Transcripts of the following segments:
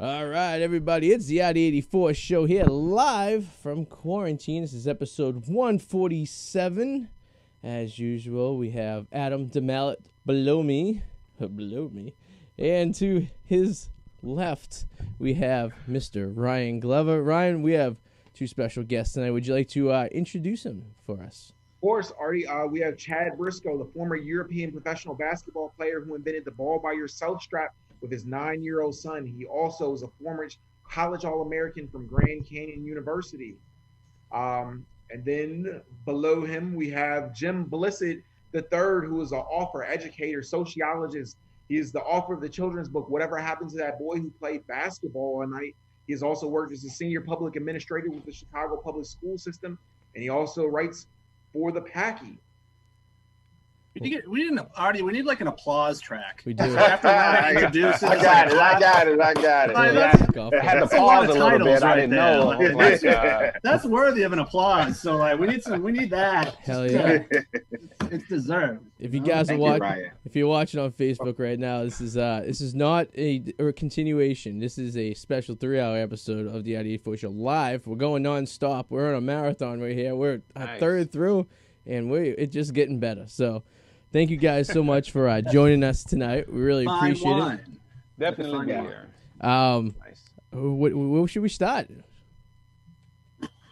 All right, everybody, it's the Arty 84 show here live from quarantine. This is episode 147. As usual, we have Adam the Mallett below me, and to his left, we have Mr. Ryan Glover. Ryan, we have two special guests tonight. Would you like to introduce him for us? Of course, Arty. We have Chad Briscoe, the former European professional basketball player who invented the ball by yourself strap with his 9-year-old son. He also is a former college All-American from Grand Canyon University. And then below him, we have Jim Blissit III, who is an author, educator, sociologist. He is the author of the children's book, Whatever Happened to That Boy Who Played Basketball All Night. He has also worked as a senior public administrator with the Chicago public school system, and he also writes for the Packie. We need like an applause track. We do. After Ryan introduces, I got it. I had to pause a little bit. I didn't know. That's worthy of an applause. So we need that. Hell yeah. It's deserved. If you guys are watching, if you're watching on Facebook right now, this is not a continuation. This is a special 3-hour episode of the Arty 84 show live. We're going nonstop. We're on a marathon right here. We're a third through, and it's just getting better. So, thank you guys so much for joining us tonight. We really appreciate it. Definitely be here. Nice. Where should we start?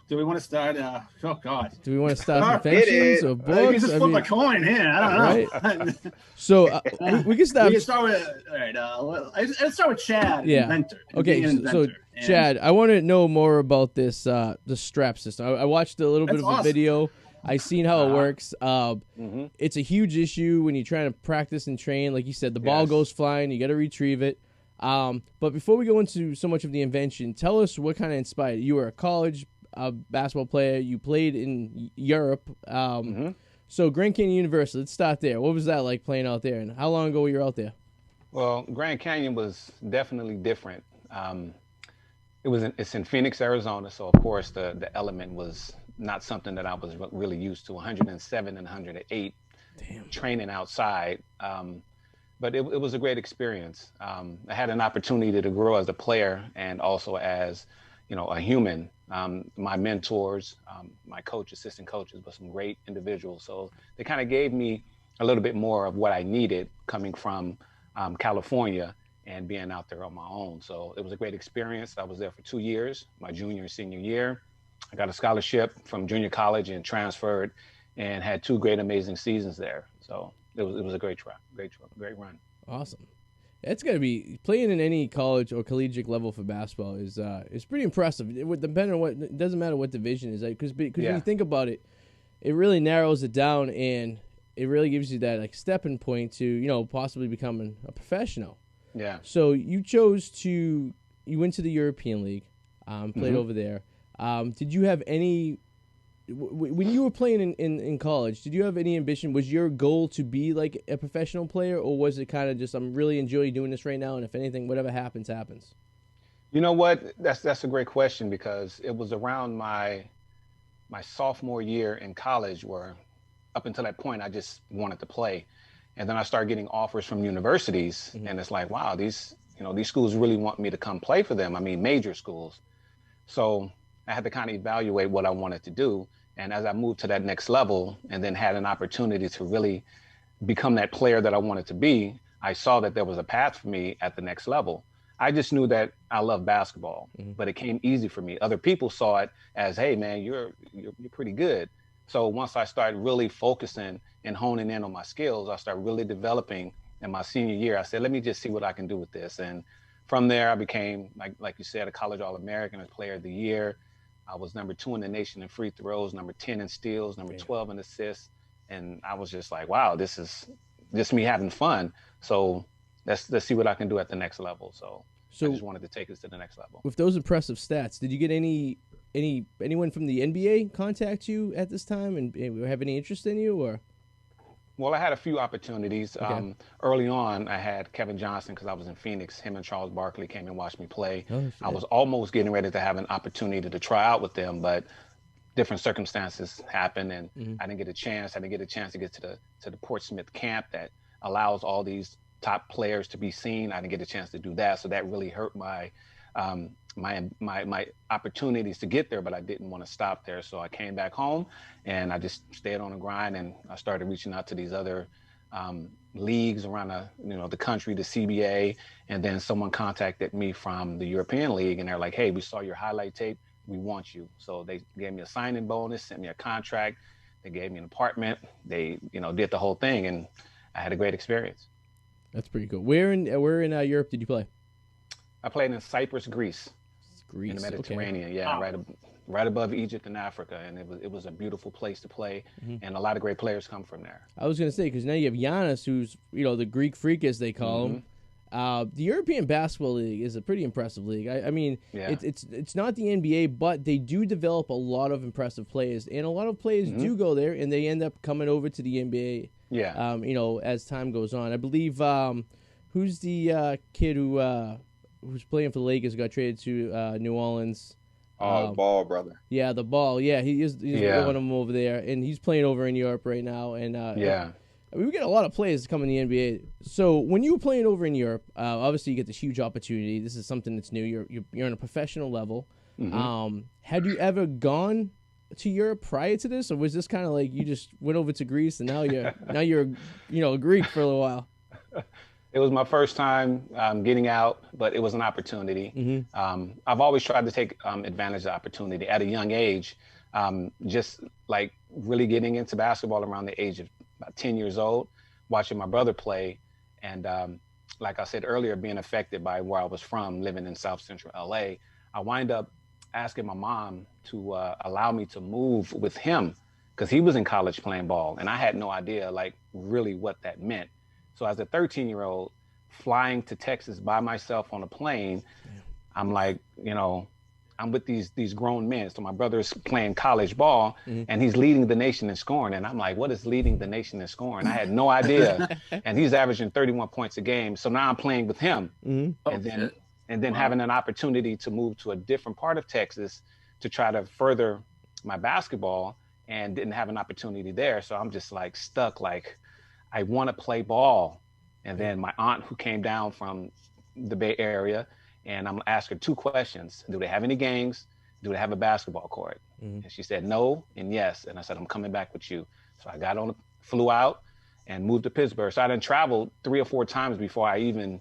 Do we want to start? Oh God! Do we want to start inventions or books? You just flip a coin here. I don't know. Right? So we can start. We can start with all right. Let's start with Chad. Yeah. Inventor. Okay. So Chad, I want to know more about this the strap system. I watched a little bit of a video. I seen how it works. It's a huge issue when you're trying to practice and train. Like you said, the ball goes flying. You got to retrieve it. But before we go into so much of the invention, tell us what kind of inspired you. You were a college basketball player. You played in Europe. So Grand Canyon University, let's start there. What was that like playing out there, and how long ago were you out there? Well, Grand Canyon was definitely different. It's in Phoenix, Arizona, so of course the element was not something that I was really used to. 107 and 108. Damn. Training outside. But it was a great experience. I had an opportunity to grow as a player and also as, a human. My mentors, my assistant coaches were some great individuals. So they kind of gave me a little bit more of what I needed coming from California and being out there on my own. So it was a great experience. I was there for 2 years, my junior and senior year. I got a scholarship from junior college and transferred and had 2 great, amazing seasons there. So it was a great run. Awesome. It's got to be playing in any college or collegiate level for basketball is pretty impressive. Depending on it doesn't matter what division is, because when you think about it, it really narrows it down and it really gives you that stepping point to possibly becoming a professional. Yeah. So you went to the European League, played over there. Did you have any? When you were playing in college, did you have any ambition? Was your goal to be like a professional player, or was it kind of just, I'm really enjoying doing this right now, and if anything, whatever happens, happens? You know what? That's a great question, because it was around my sophomore year in college where up until that point, I just wanted to play. And then I started getting offers from universities, and it's like, wow, these schools really want me to come play for them. I mean, major schools. So I had to kind of evaluate what I wanted to do. And as I moved to that next level and then had an opportunity to really become that player that I wanted to be, I saw that there was a path for me at the next level. I just knew that I love basketball, but it came easy for me. Other people saw it as, hey, man, you're pretty good. So once I started really focusing and honing in on my skills, I started really developing in my senior year. I said, let me just see what I can do with this. And from there, I became, like you said, a college All-American, a player of the year. I was number 2 in the nation in free throws, number 10 in steals, number 12 in assists. And I was just like, wow, this is just me having fun. So let's see what I can do at the next level. So I just wanted to take us to the next level. With those impressive stats, did you get anyone from the NBA contact you at this time and have any interest in you, or? Well, I had a few opportunities. Okay. Early on, I had Kevin Johnson, because I was in Phoenix. Him and Charles Barkley came and watched me play. Oh, I was almost getting ready to have an opportunity to try out with them, but different circumstances happened, and I didn't get a chance. I didn't get a chance to get to the Portsmouth camp that allows all these top players to be seen. I didn't get a chance to do that, so that really hurt my my opportunities to get there, but I didn't want to stop there. So I came back home and I just stayed on the grind, and I started reaching out to these other leagues around the country, the CBA, and then someone contacted me from the European League, and they're like, hey, we saw your highlight tape, we want you. So they gave me a signing bonus, sent me a contract, they gave me an apartment, they did the whole thing, and I had a great experience. That's pretty cool. Where in Europe did you play? I played in Cyprus, Greece. Greece, in the Mediterranean, okay. Yeah, right above Egypt and Africa, and it was a beautiful place to play, and a lot of great players come from there. I was going to say, because now you have Giannis, who's the Greek freak as they call him. The European Basketball League is a pretty impressive league. I mean, it's not the NBA, but they do develop a lot of impressive players, and a lot of players do go there, and they end up coming over to the NBA. Yeah. As time goes on, I believe who's the kid who's playing for the Lakers got traded to New Orleans. Ball brother. Yeah, the Ball. Yeah, he's one of them over there, and he's playing over in Europe right now. And we get a lot of players coming in the NBA. So when you were playing over in Europe, obviously you get this huge opportunity. This is something that's new. You're on a professional level. Had you ever gone to Europe prior to this, or was this kind of like you just went over to Greece and now you're a Greek for a little while? It was my first time getting out, but it was an opportunity. I've always tried to take advantage of the opportunity at a young age, just like really getting into basketball around the age of about 10 years old, watching my brother play. And like I said earlier, being affected by where I was from, living in South Central LA, I wind up asking my mom to allow me to move with him because he was in college playing ball. And I had no idea like really what that meant. So as a 13-year-old flying to Texas by myself on a plane, I'm like, I'm with these grown men. So my brother's playing college ball and he's leading the nation in scoring. And I'm like, what is leading the nation in scoring? I had no idea. And he's averaging 31 points a game. So now I'm playing with him. And then having an opportunity to move to a different part of Texas to try to further my basketball, and didn't have an opportunity there. So I'm just like stuck, like, I want to play ball. And then my aunt, who came down from the Bay Area, and I'm asking her two questions. Do they have any games? Do they have a basketball court? And she said no and yes. And I said, I'm coming back with you. So I flew out and moved to Pittsburgh. So I done traveled 3 or 4 times before I even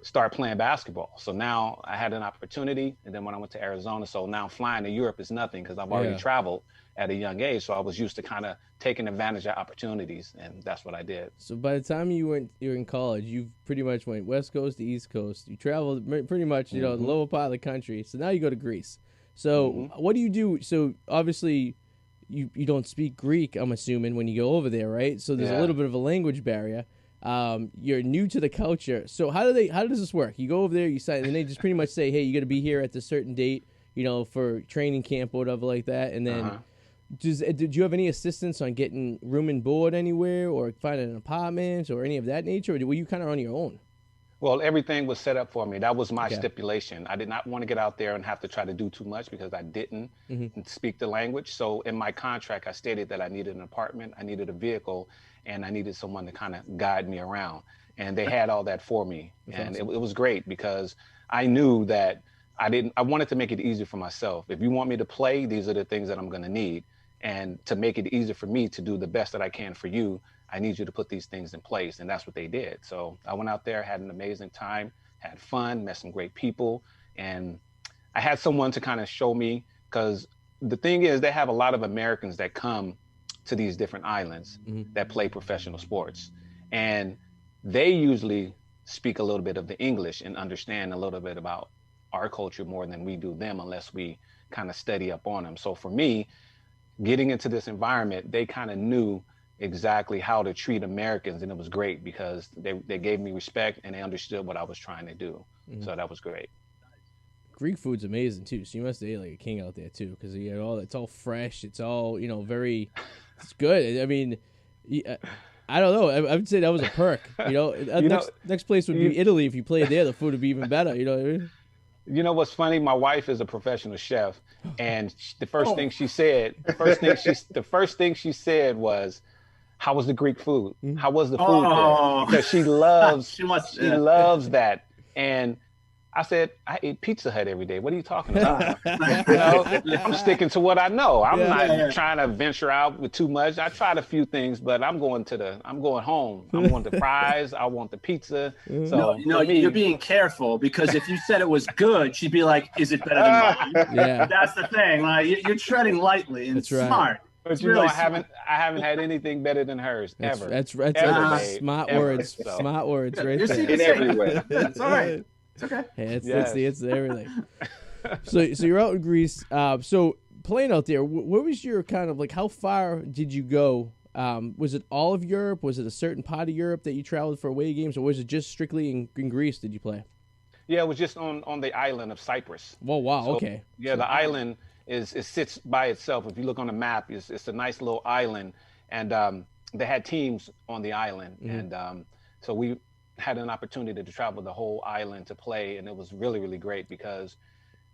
start playing basketball. So now I had an opportunity. And then when I went to Arizona, so now flying to Europe is nothing because I've already traveled at a young age. So I was used to kind of taking advantage of opportunities, and that's what I did. So by the time you were in college, you pretty much went West Coast to East Coast. You traveled pretty much, the lower part of the country. So now you go to Greece. So what do you do? So obviously you don't speak Greek, I'm assuming, when you go over there, right? So there's a little bit of a language barrier. You're new to the culture. So how does this work? You go over there, you sign, and they just pretty much say, hey, you got to be here at this certain date, for training camp or whatever like that. And then did you have any assistance on getting room and board anywhere, or finding an apartment or any of that nature, or were you kind of on your own? Well, everything was set up for me. That was my stipulation. I did not want to get out there and have to try to do too much because I didn't speak the language. So in my contract, I stated that I needed an apartment, I needed a vehicle, and I needed someone to kind of guide me around. And they had all that for me. And it was great because I knew that I wanted to make it easy for myself. If you want me to play, these are the things that I'm going to need. And to make it easier for me to do the best that I can for you, I need you to put these things in place. And that's what they did. So I went out there, had an amazing time, had fun, met some great people. And I had someone to kind of show me, because the thing is, they have a lot of Americans that come to these different islands that play professional sports. And they usually speak a little bit of the English and understand a little bit about our culture more than we do them, unless we kind of study up on them. So for me, getting into this environment, they kind of knew exactly how to treat Americans, and it was great because they gave me respect and they understood what I was trying to do. So that was great. Greek food's amazing too, so you must have ate like a king out there too, because you know, it's all fresh, it's all very, it's good. I mean, I don't know, I would say that was a perk. Next place would be Italy. If you played there, the food would be even better. You know what I mean? You know what's funny? My wife is a professional chef, and the first thing she said was, "How was the Greek food? How was the food there?" Because she loves that. And I said, I eat Pizza Hut every day. What are you talking about? I'm sticking to what I know. I'm not trying to venture out with too much. I tried a few things, but I'm going home. I want the fries. I want the pizza. So you're being careful, because if you said it was good, she'd be like, is it better than mine? Yeah. That's the thing. Like, you're treading lightly and smart. But it's you really know, I haven't had anything better than hers ever. That's smart ever. words. So. Smart words, right You're there. in every way. It's all right. It's okay. Hey, it's everything. So you're out in Greece. So playing out there, what was your kind of like? How far did you go? Was it all of Europe? Was it a certain part of Europe that you traveled for away games, or was it just strictly in Greece? Did you play? Yeah, it was just on the island of Cyprus. Well, wow. So, okay. Yeah, the island it sits by itself. If you look on the map, it's a nice little island, and they had teams on the island, and so we had an opportunity to travel the whole island to play, and it was really, really great, because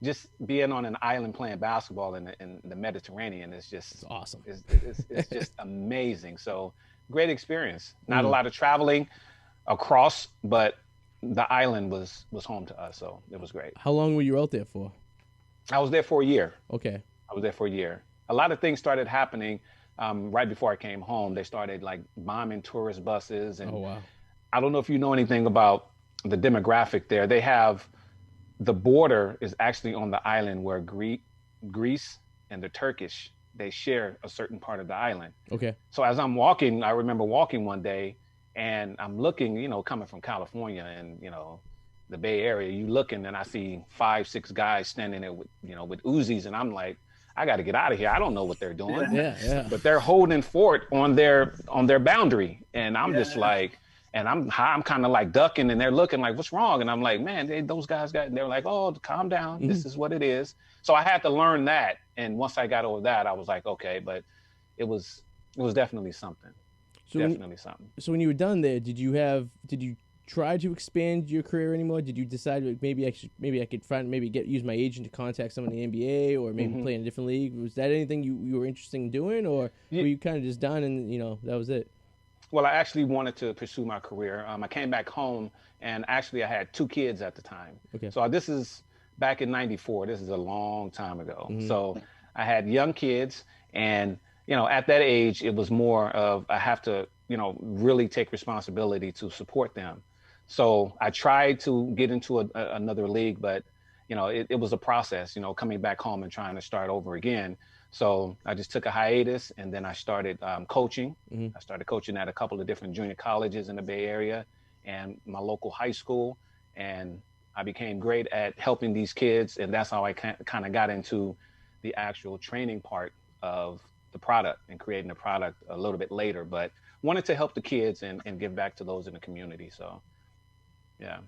just being on an island playing basketball in the Mediterranean is just awesome. It's just amazing. So great experience. Not a lot of traveling across, but the island was home to us, so it was great. How long were you out there for? I was there for a year. Okay. I was there for a year. A lot of things started happening right before I came home. They started like bombing tourist buses, and oh wow. I don't know if you know anything about the demographic there. They have the border is actually on the island where Greece and the Turkish, they share a certain part of the island. Okay. So as I'm walking, I remember walking one day, and I'm looking, coming from California and, the Bay Area, you looking, and I see 5-6 guys standing there with, with Uzis, and I'm like, I got to get out of here. I don't know what they're doing. Yeah. But they're holding fort on their boundary, and I'm just like, and I'm kind of like ducking, and they're looking like, what's those and I'm like, man, those guys they're like, oh, calm down. This is what it is. So I had to learn that. And once I got over that, I was like, okay, but it was definitely something. Something. So when you were done there, did you try to expand your career anymore? Did you decide maybe I could use my agent to contact someone in the NBA, or maybe play in a different league? Was that anything you were interested in doing, or were you kind of just done and that was it? Well, I actually wanted to pursue my career. I came back home, and actually I had 2 kids at the time. Okay. So this is back in '94. This is a long time ago. So I had young kids, and at that age, it was more of I have to really take responsibility to support them. So I tried to get into another league, but it was a process. Coming back home and trying to start over again. So I just took a hiatus, and then I started coaching. I started coaching at a couple of different junior colleges in the Bay Area and my local high school. And I became great at helping these kids. And that's how I kind of got into the actual training part of the product and creating the product a little bit later, but wanted to help the kids and give back to those in the community. So, yeah.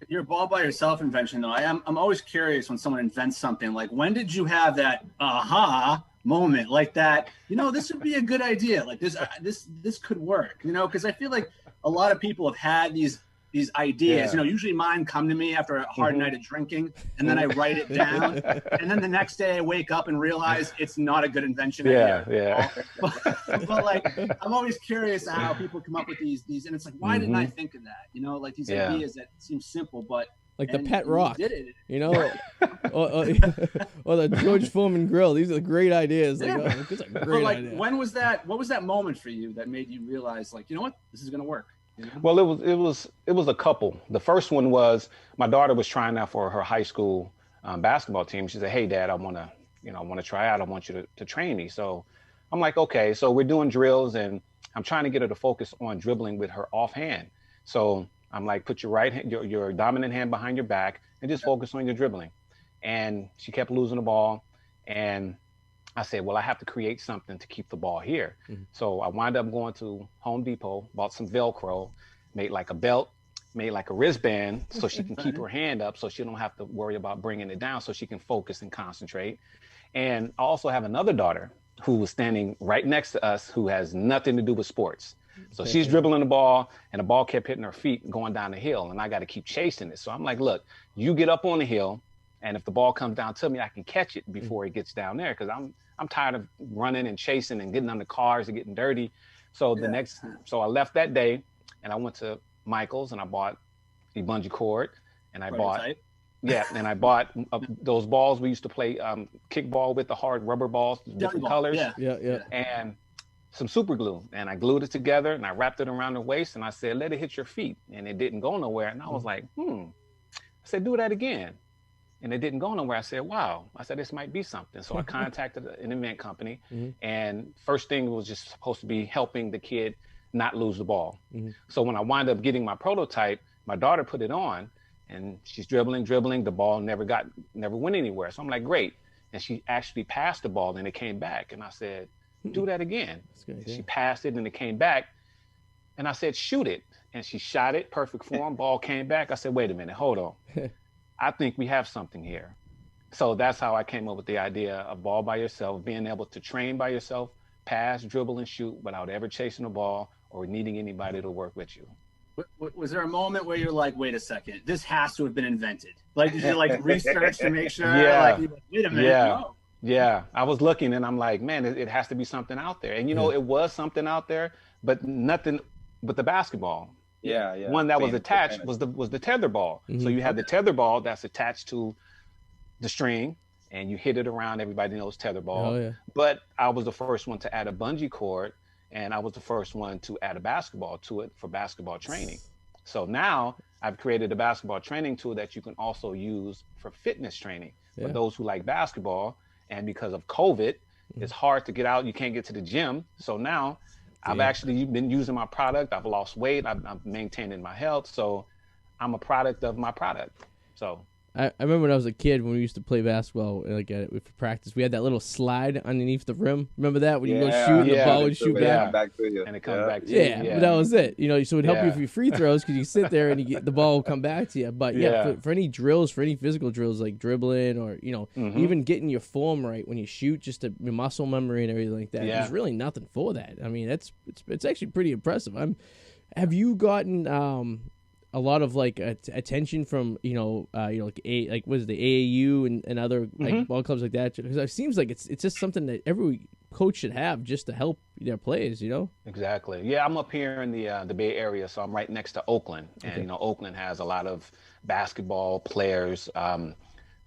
Your ball by yourself invention, though, I'm always curious when someone invents something. Like, when did you have that aha moment, like that? This would be a good idea. Like this could work. Because I feel like a lot of people have had these ideas. Usually mine come to me after a hard night of drinking, and then I write it down, and then the next day I wake up and realize it's not a good invention. Yeah. But like, I'm always curious how people come up with these, and it's like, why didn't I think of that? Like these ideas that seem simple, but like the pet rock, did it. or the George Foreman grill. These are great ideas. Like, it's a great idea. When was that? What was that moment for you that made you realize, like, you know what, this is gonna work? Well, it was a couple. The first one was my daughter was trying out for her high school basketball team. She said, "Hey, Dad, I want to try out. I want you to train me." So I'm like, "Okay." So we're doing drills, and I'm trying to get her to focus on dribbling with her offhand. So I'm like, "Put your right hand, your dominant hand behind your back, and just focus on your dribbling." And she kept losing the ball, and I said, well, I have to create something to keep the ball here. So I wound up going to Home Depot, bought some Velcro, made like a belt, made like a wristband so she can keep her hand up so she don't have to worry about bringing it down, so she can focus and concentrate. And I also have another daughter who was standing right next to us who has nothing to do with sports. So she's dribbling the ball, and the ball kept hitting her feet going down the hill, and I got to keep chasing it. So I'm like, look, you get up on the hill, and if the ball comes down to me, I can catch it before it gets down there, because I'm tired of running and chasing and getting under cars and getting dirty. So so I left that day, and I went to Michael's, and I bought a bungee cord, and I bought Yeah, and I bought those balls we used to play kickball with, the hard rubber balls, different colors. Yeah. And some super glue, and I glued it together and I wrapped it around the waist and I said, let it hit your feet, and it didn't go nowhere. And I was like, I said, do that again, and it didn't go nowhere. I said, wow. I said, this might be something. So I contacted an event company, and first thing was just supposed to be helping the kid not lose the ball. So when I wound up getting my prototype, my daughter put it on, and she's dribbling. The ball never went anywhere. So I'm like, great. And she actually passed the ball, and it came back. And I said, do that again. She passed it and it came back. And I said, shoot it. And she shot it, perfect form, ball came back. I said, wait a minute, hold on. I think we have something here. So that's how I came up with the idea of ball by yourself, being able to train by yourself, pass, dribble, and shoot without ever chasing the ball or needing anybody to work with you. Was there a moment where you're like, wait a second, this has to have been invented? Like, did you like research to make sure? Yeah. Like, wait a minute. Yeah. No. Yeah, I was looking and I'm like, man, it has to be something out there. And, it was something out there, but nothing but the basketball. Yeah. One that was attached was the tether ball. So you have the tether ball that's attached to the string and you hit it around. Everybody knows tether ball. Oh, yeah. But I was the first one to add a bungee cord, and I was the first one to add a basketball to it for basketball training. So now I've created a basketball training tool that you can also use for fitness training for those who like basketball. And because of COVID, it's hard to get out. You can't get to the gym. So now I've actually been using my product. I've lost weight. I'm maintaining my health. So I'm a product of my product. So I remember when I was a kid, when we used to play basketball, like for practice, we had that little slide underneath the rim. Remember that? When you go shoot, and the ball would shoot back to you. And it comes back to you. Yeah, but that was it. So it would help you for your free throws because you sit there and the ball will come back to you. But for any drills, for any physical drills like dribbling or, even getting your form right when you shoot, just your muscle memory and everything like that, there's really nothing for that. I mean, it's actually pretty impressive. Have you gotten a lot of like attention from like what is the AAU and other like ball clubs like that? Because it seems like it's just something that every coach should have just to help their players. Exactly. Yeah, I'm up here in the Bay Area, so I'm right next to Oakland, and Oakland has a lot of basketball players. A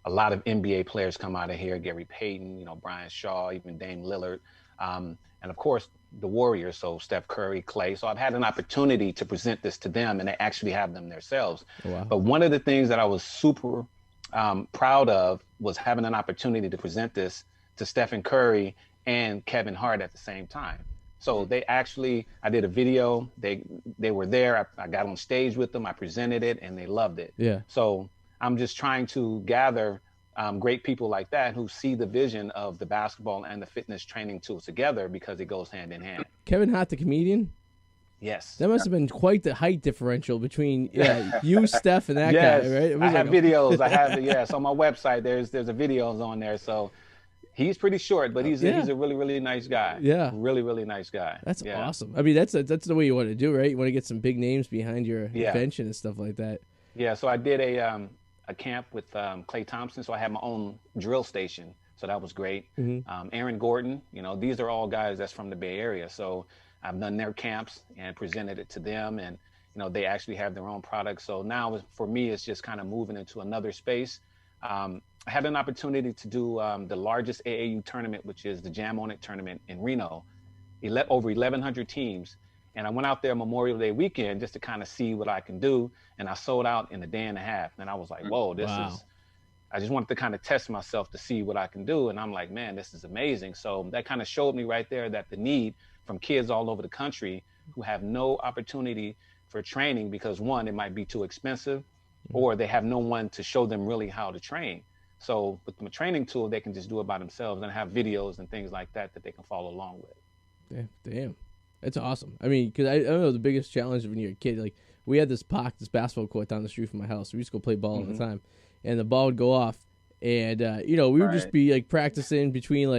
lot of NBA players come out of here. Gary Payton, Brian Shaw, even Dame Lillard, and of course the Warriors, so Steph Curry, Clay. So I've had an opportunity to present this to them, and they actually have them themselves. Oh, wow. But one of the things that I was super proud of was having an opportunity to present this to Stephen Curry and Kevin Hart at the same time. So I did a video. They were there. I got on stage with them. I presented it, and they loved it. Yeah. So I'm just trying to gather great people like that who see the vision of the basketball and the fitness training tools together, because it goes hand in hand. Kevin Hart, the comedian? Yes. That must have been quite the height differential between you, Steph, and that guy, right? I have videos. I have it, So on my website, there's a videos on there. So he's pretty short, but he's a really, really nice guy. Yeah. Really, really nice guy. That's awesome. I mean, that's the way you want to do, right? You want to get some big names behind your invention and stuff like that. Yeah, so I did a camp with Klay Thompson, so I had my own drill station, so that was great. Aaron Gordon, these are all guys that's from the Bay Area, so I've done their camps and presented it to them, and they actually have their own products. So now for me, it's just kind of moving into another space. I had an opportunity to do the largest AAU tournament, which is the Jam On It tournament in Reno, over 1,100 teams. And I went out there Memorial Day weekend just to kind of see what I can do. And I sold out in a day and a half. And I was like, whoa, I just wanted to kind of test myself to see what I can do. And I'm like, man, this is amazing. So that kind of showed me right there that the need from kids all over the country who have no opportunity for training because, one, it might be too expensive, or they have no one to show them really how to train. So with the training tool, they can just do it by themselves and have videos and things like that they can follow along with. Yeah, damn. That's awesome. I mean, because I don't know, the biggest challenge when you're a kid, like we had this basketball court down the street from my house. We used to go play ball all the time, and the ball would go off, and we would just be like practicing between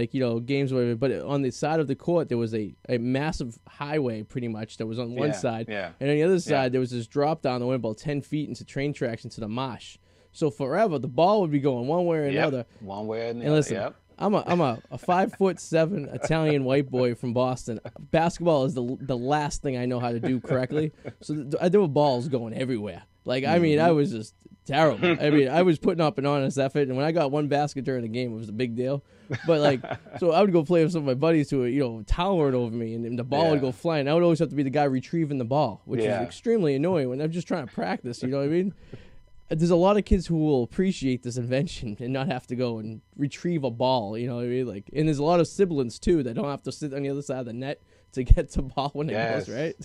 games or whatever. But on the side of the court, there was a massive highway, pretty much, that was on one side, and on the other side there was this drop down that went about 10 feet into train tracks into the marsh. So forever, the ball would be going one way or another. One way or another. And listen, I'm a 5'7" Italian white boy from Boston. Basketball is the last thing I know how to do correctly. So there were balls going everywhere. Like, I mean, I was just terrible. I mean, I was putting up an honest effort, and when I got one basket during the game, it was a big deal. But like, so I would go play with some of my buddies who were, towering over me, and the ball would go flying. I would always have to be the guy retrieving the ball, which is extremely annoying when I'm just trying to practice. You know what I mean? There's a lot of kids who will appreciate this invention and not have to go and retrieve a ball. You know what I mean? Like, and there's a lot of siblings too that don't have to sit on the other side of the net to get the ball when it goes, right?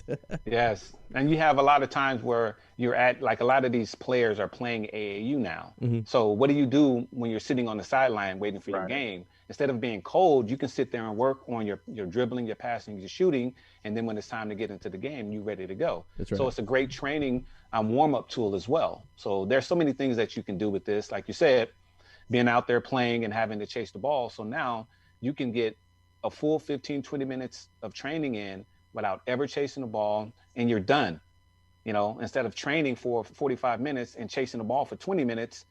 Yes. And you have a lot of times where you're at, like, a lot of these players are playing AAU now. So what do you do when you're sitting on the sideline waiting for your game? Instead of being cold, you can sit there and work on your dribbling, your passing, your shooting, and then when it's time to get into the game, you're ready to go. That's right. So it's a great training warm-up tool as well. So there's so many things that you can do with this. Like you said, being out there playing and having to chase the ball. So now you can get a full 15, 20 minutes of training in without ever chasing the ball, and you're done. Instead of training for 45 minutes and chasing the ball for 20 minutes,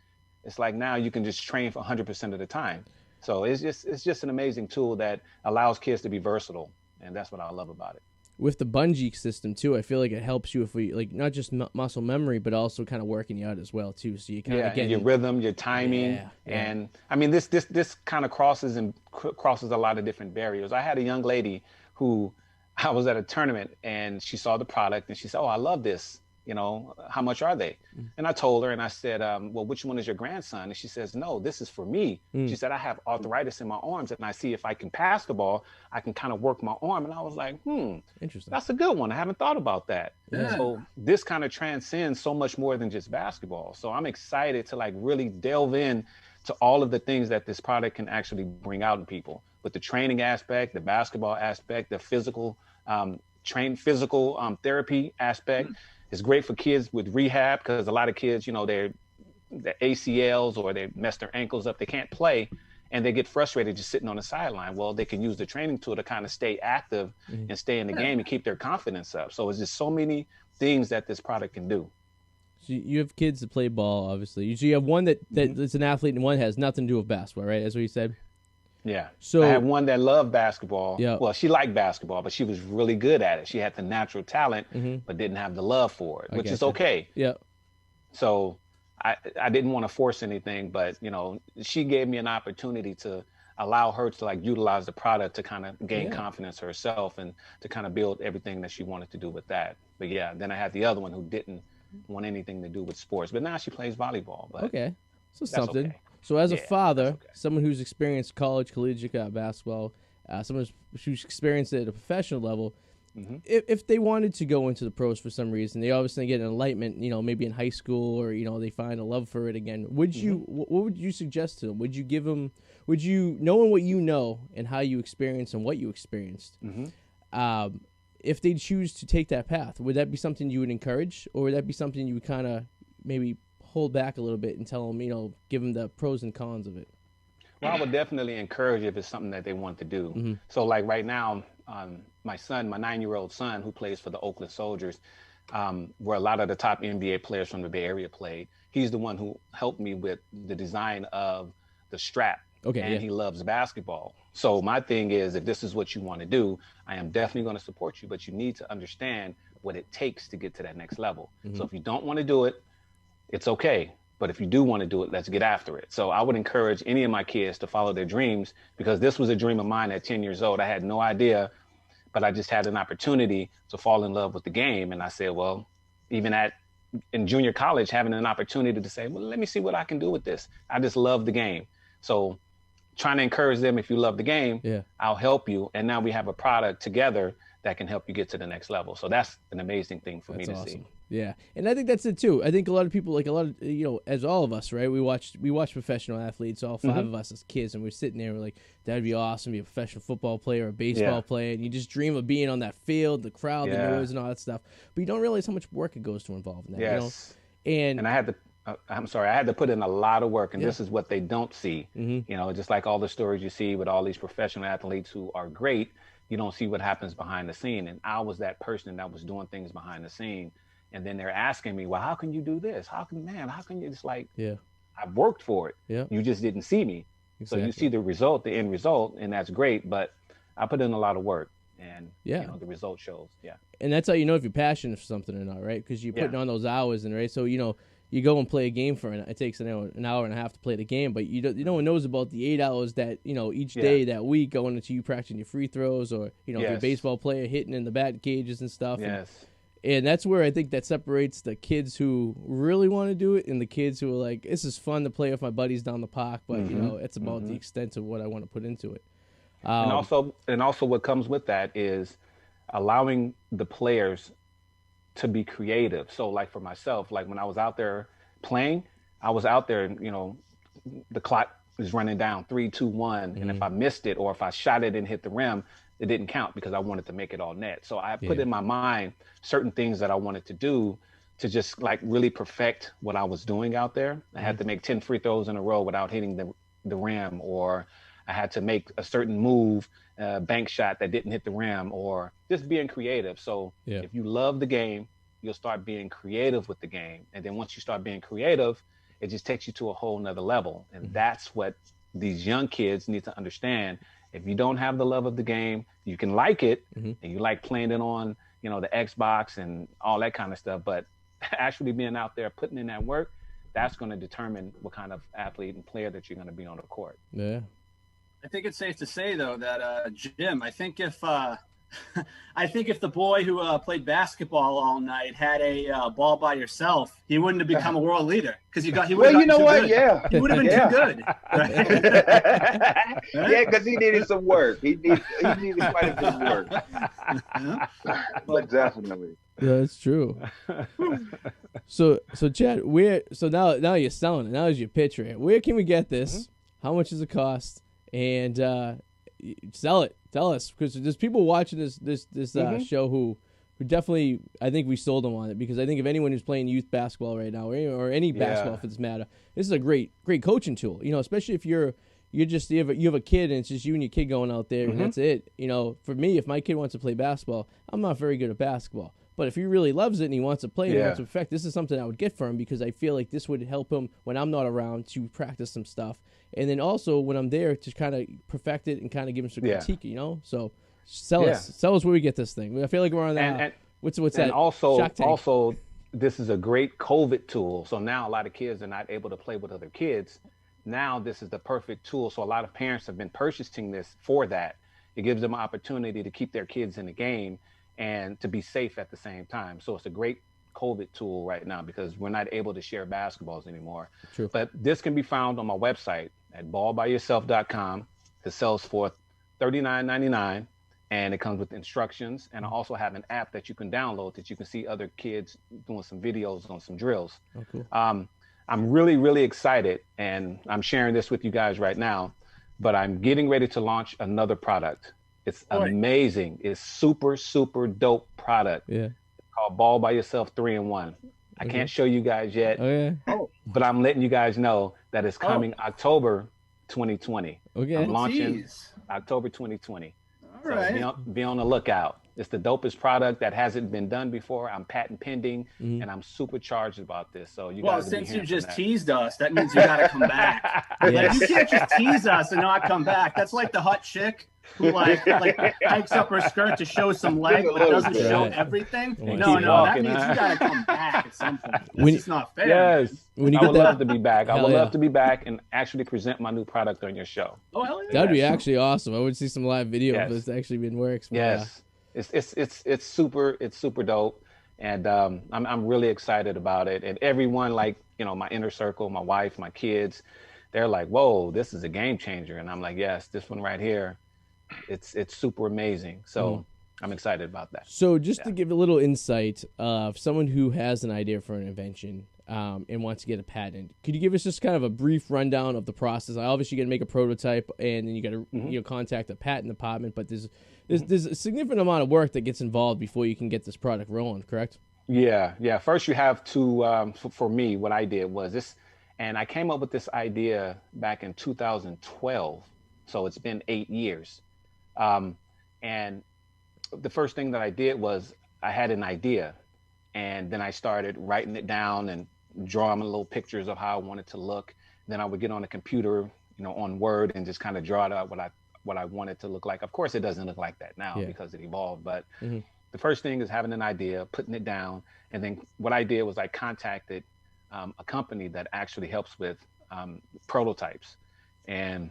it's like now you can just train for 100% of the time. So it's just an amazing tool that allows kids to be versatile, and that's what I love about it. With the bungee system too, I feel like it helps you if we like not just muscle memory, but also kind of working you out as well too. So you kind of get your rhythm, your timing, and I mean this kind of crosses a lot of different barriers. I had a young lady who I was at a tournament and she saw the product and she said, "Oh, I love this. How much are they?" And I told her and I said, "Well, which one is your grandson?" And she says, "No, this is for me." She said, "I have arthritis in my arms and I see if I can pass the ball, I can kind of work my arm." And I was like, interesting. That's a good one. I haven't thought about that. Yeah. So this kind of transcends so much more than just basketball. So I'm excited to like really delve in to all of the things that this product can actually bring out in people, with the training aspect, the basketball aspect, the physical therapy aspect. It's great for kids with rehab because a lot of kids, they're the ACLs or they mess their ankles up. They can't play and they get frustrated just sitting on the sideline. Well, they can use the training tool to kind of stay active and stay in the game and keep their confidence up. So it's just so many things that this product can do. So you have kids that play ball, obviously. So you have one that's an athlete and one has nothing to do with basketball, right? That's what you said? Yeah. So I had one that loved basketball. Yeah. Well, she liked basketball, but she was really good at it. She had the natural talent, but didn't have the love for it, which is okay. Yeah. So I didn't want to force anything, but she gave me an opportunity to allow her to like utilize the product to kind of gain confidence herself and to kind of build everything that she wanted to do with that. But yeah, then I had the other one who didn't want anything to do with sports, but now she plays volleyball. But so something. Okay. So as a father, someone who's experienced college, collegiate basketball, someone who's experienced it at a professional level, if they wanted to go into the pros for some reason, they obviously get an enlightenment, maybe in high school or, they find a love for it again. Would you, what would you suggest to them? Would you give them, knowing what you know and how you experienced and what you experienced, if they choose to take that path, would that be something you would encourage, or would that be something you would kind of maybe hold back a little bit and tell them, give them the pros and cons of it? Well, I would definitely encourage if it's something that they want to do. So like right now, my 9-year-old son who plays for the Oakland Soldiers, where a lot of the top NBA players from the Bay Area played, he's the one who helped me with the design of the strap. And he loves basketball. So my thing is, if this is what you want to do, I am definitely going to support you, but you need to understand what it takes to get to that next level. So if you don't want to do it, it's okay. But if you do want to do it, let's get after it. So I would encourage any of my kids to follow their dreams, because this was a dream of mine at 10 years old. I had no idea, but I just had an opportunity to fall in love with the game. And I said, well, even in junior college, having an opportunity to say, well, let me see what I can do with this. I just love the game. So trying to encourage them, if you love the game, I'll help you. And now we have a product together that can help you get to the next level. So that's an amazing thing for me to see. Yeah, and I think that's it too. I think a lot of people, as all of us, right? We watch professional athletes, all 5 of us as kids, and we're sitting there, we're like, that'd be awesome, be a professional football player, or a baseball player, and you just dream of being on that field, the crowd, the noise, and all that stuff. But you don't realize how much work it goes to involve in that. Yes. And I had to. I had to put in a lot of work, and this is what they don't see. Just like all the stories you see with all these professional athletes who are great, you don't see what happens behind the scene. And I was that person that was doing things behind the scene. And then they're asking me, well, how can you do this? How can you just like, I've worked for it. Yeah. You just didn't see me. Exactly. So you see the end result, and that's great. But I put in a lot of work, and the result shows. Yeah. And that's how you know if you're passionate for something or not, right? Because you're putting on those hours, and right. So, you you go and play a game for it takes an hour and a half to play the game, but no one knows about the 8 hours that each day that week going into you practicing your free throws, or if you're a baseball player hitting in the bat cages and stuff. And that's where I think that separates the kids who really want to do it and the kids who are like, this is fun to play with my buddies down the park, but it's about the extent of what I want to put into it. And also what comes with that is allowing the players to be creative. So like for myself, like when I was out there playing, I was out there, the clock is running down 3, 2, 1. And if I missed it, or if I shot it and hit the rim, it didn't count because I wanted to make it all net. So I put in my mind certain things that I wanted to do to just like really perfect what I was doing out there. I had to make 10 free throws in a row without hitting the rim, or I had to make a certain move, bank shot that didn't hit the rim, or just being creative. So if you love the game, you'll start being creative with the game. And then once you start being creative, it just takes you to a whole nother level. And that's what these young kids need to understand. If you don't have the love of the game, you can like it and you like playing it on, the Xbox and all that kind of stuff. But actually being out there, putting in that work, that's going to determine what kind of athlete and player that you're going to be on the court. Yeah. I think it's safe to say, though, that Jim, I think if the boy who played basketball all night had a ball by yourself, he wouldn't have become a world leader because he would have He would have been too good. Right? Yeah, because he needed some work. He needed quite a bit of work. But definitely. Yeah, that's true. So Chad, now you're selling it. Now is your pitch right? Where can we get this? How much does it cost? And sell it. Tell us, because there's people watching this show who definitely, I think we sold them on it, because I think if anyone who's playing youth basketball right now, or any basketball for this matter, this is a great coaching tool. Especially if you have a kid and it's just you and your kid going out there and that's it. For me, if my kid wants to play basketball, I'm not very good at basketball. But if he really loves it and he wants to play, and wants to perfect, this is something I would get for him, because I feel like this would help him when I'm not around to practice some stuff. And then also when I'm there to kind of perfect it and kind of give him some critique, So sell us where we get this thing. I feel like we're on that. What's that? And also, this is a great COVID tool. So now a lot of kids are not able to play with other kids. Now this is the perfect tool. So a lot of parents have been purchasing this for that. It gives them an opportunity to keep their kids in the game and to be safe at the same time. So it's a great COVID tool right now, because we're not able to share basketballs anymore. True. But this can be found on my website at ballbyyourself.com. It sells for $39.99, and it comes with instructions. And I also have an app that you can download that you can see other kids doing some videos on some drills. Oh, cool. I'm really, really excited, and I'm sharing this with you guys right now, but I'm getting ready to launch another product. It's amazing. It's super, super dope product. Yeah. It's called Ball by Yourself 3-in-1. I can't show you guys yet, but I'm letting you guys know that it's coming October 2020. Okay. I'm launching October 2020. All right. Be on the lookout. It's the dopest product that hasn't been done before. I'm patent pending, and I'm super charged about this. So since you just teased us, that means you got to come back. Like, you can't just tease us and not come back. That's like the hot chick who like hikes up her skirt to show some leg but doesn't show everything. No, that means you got to come back at some point. That's just not fair. Yes. I would love to be back. I would love to be back and actually present my new product on your show. Oh, hell yeah. That'd be actually awesome. I would see some live video of this actually been works. Yes. It's super dope, and I'm really excited about it. And everyone, like, my inner circle, my wife, my kids, they're like, "Whoa, this is a game changer!" And I'm like, "Yes, this one right here, it's super amazing." So I'm excited about that. So just to give a little insight of someone who has an idea for an invention and wants to get a patent, could you give us just kind of a brief rundown of the process? Obviously, you got to make a prototype, and then you got to contact the patent department, but there's a significant amount of work that gets involved before you can get this product rolling, correct? Yeah. First, you have to, for me, what I did was this, and I came up with this idea back in 2012. So it's been 8 years. And the first thing that I did was I had an idea, and then I started writing it down and drawing little pictures of how I wanted to look. Then I would get on the computer, on Word, and just kind of draw it out what I want it to look like. Of course, it doesn't look like that now because it evolved. But the first thing is having an idea, putting it down. And then what I did was I contacted a company that actually helps with prototypes. And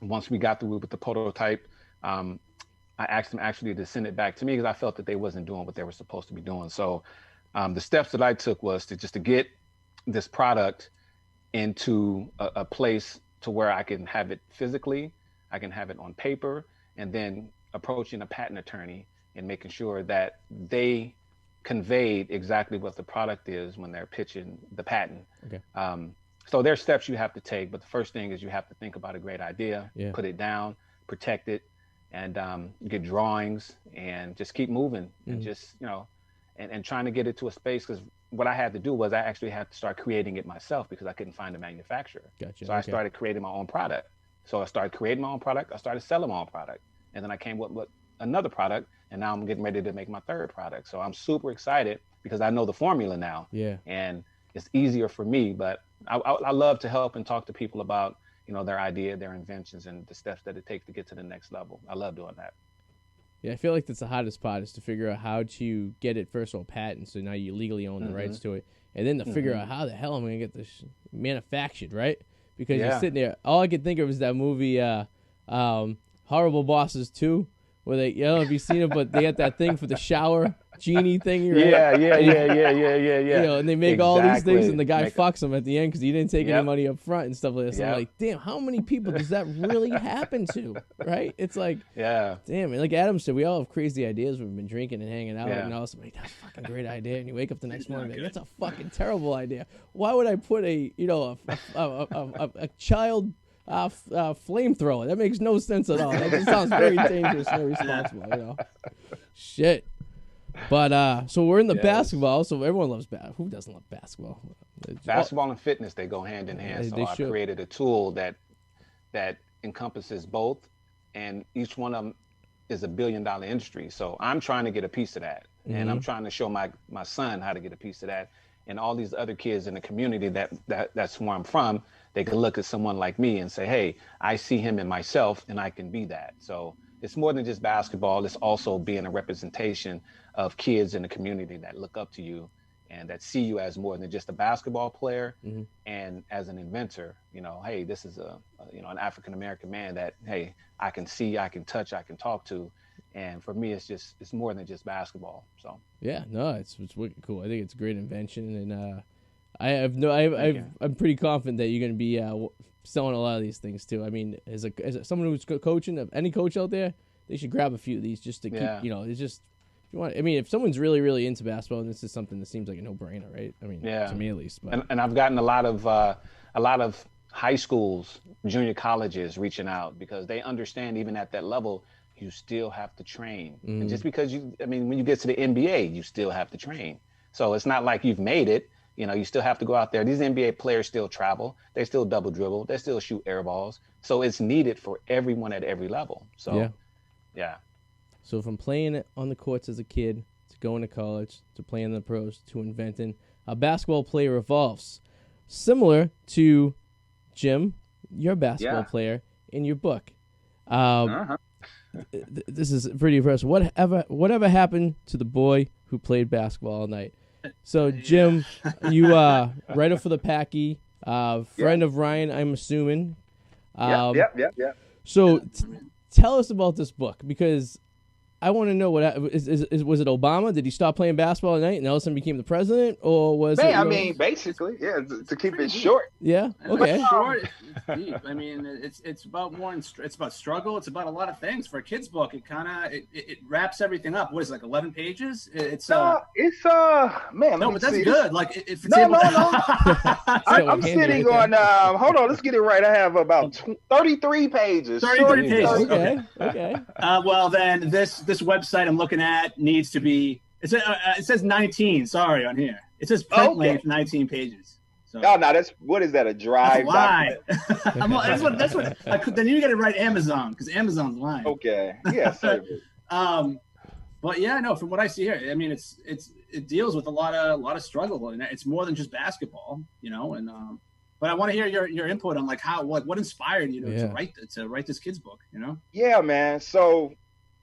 once we got through with the prototype, I asked them actually to send it back to me because I felt that they wasn't doing what they were supposed to be doing. So the steps that I took was to get this product into a place to where I can have it physically, I can have it on paper, and then approaching a patent attorney and making sure that they conveyed exactly what the product is when they're pitching the patent. Okay. So there's steps you have to take, but the first thing is you have to think about a great idea, put it down, protect it, and get drawings and just keep moving and just, and trying to get it to a space, because what I had to do was I actually had to start creating it myself because I couldn't find a manufacturer. Gotcha. So I started creating my own product. So I started creating my own product. I started selling my own product. And then I came with another product, and now I'm getting ready to make my third product. So I'm super excited because I know the formula now. Yeah. And it's easier for me, but I love to help and talk to people about, their idea, their inventions, and the steps that it takes to get to the next level. I love doing that. Yeah, I feel like that's the hottest part, is to figure out how to get it, first of all, patent, so now you legally own the rights to it, and then to figure out how the hell I'm going to get this manufactured, right? Because you're sitting there, all I could think of is that movie, Horrible Bosses 2, where they, if you've seen it, but they got that thing for the shower genie thing, right? Yeah. And they make all these things, and the guy fucks them at the end because he didn't take any money up front and stuff like that. So I'm like, damn, how many people does that really happen to, right? It's like, damn, and like Adam said, we all have crazy ideas. We've been drinking and hanging out, and all of a sudden, like, that's a fucking great idea. And you wake up the next morning, like, that's a fucking terrible idea. Why would I put a child flamethrower? That makes no sense at all. That just sounds very dangerous and irresponsible, Shit. But so we're in the basketball, so everyone loves who doesn't love basketball? Basketball and fitness, they go hand in hand. So I created a tool that encompasses both, and each one of them is $1 billion industry. So I'm trying to get a piece of that, and I'm trying to show my son how to get a piece of that, and all these other kids in the community that's where I'm from. They can look at someone like me and say, hey, I see him in myself and I can be that. So it's more than just basketball. It's also being a representation of kids in the community that look up to you and that see you as more than just a basketball player and as an inventor. Hey, this is an African-American man that, hey, I can see, I can touch, I can talk to. And for me, it's more than just basketball. So yeah, no, it's wicked cool. I think it's a great invention, and I'm pretty confident that you're going to be selling a lot of these things too. I mean, as someone who's coaching, any coach out there, they should grab a few of these just to keep. It's just, if you want. I mean, if someone's really, really into basketball, and this is something that seems like a no-brainer, right? I mean, to me at least. But. And I've gotten a lot of high schools, junior colleges reaching out because they understand even at that level, you still have to train. And just because when you get to the NBA, you still have to train. So it's not like you've made it. You still have to go out there. These NBA players still travel. They still double dribble. They still shoot air balls. So it's needed for everyone at every level. So, yeah. So from playing it on the courts as a kid to going to college to playing in the pros to inventing, a basketball player evolves. Similar to Jim, your basketball player in your book. This is pretty impressive. Whatever happened to the boy who played basketball all night? So, Jim, you writer for the Packie, friend of Ryan, I'm assuming. Yep. So, tell us about this book, because I want to know was it Obama? Did he stop playing basketball at night and Ellison became the president, or was it? Basically, to keep it short. Yeah. Okay. Short. It's deep. I mean, it's about it's about struggle. It's about a lot of things. For a kid's book, it kind of it wraps everything up. What is it, like 11 pages? It's man. No, but that's see. good. Like if it's No. I'm sitting on. Hold on, let's get it right. I have about 33 pages. 33 pages. Okay. Well, then this website I'm looking at needs to be. It says 19. Sorry, on here it says print length 19 pages. So. Oh no, what is that? A drive? That's a lie. That's what. Then you got to write Amazon because Amazon's lying. Okay. Yeah. But yeah, no. From what I see here, I mean, it deals with a lot of struggle, and it's more than just basketball, And but I want to hear your input on like what inspired you to write this kid's book, Yeah, man. So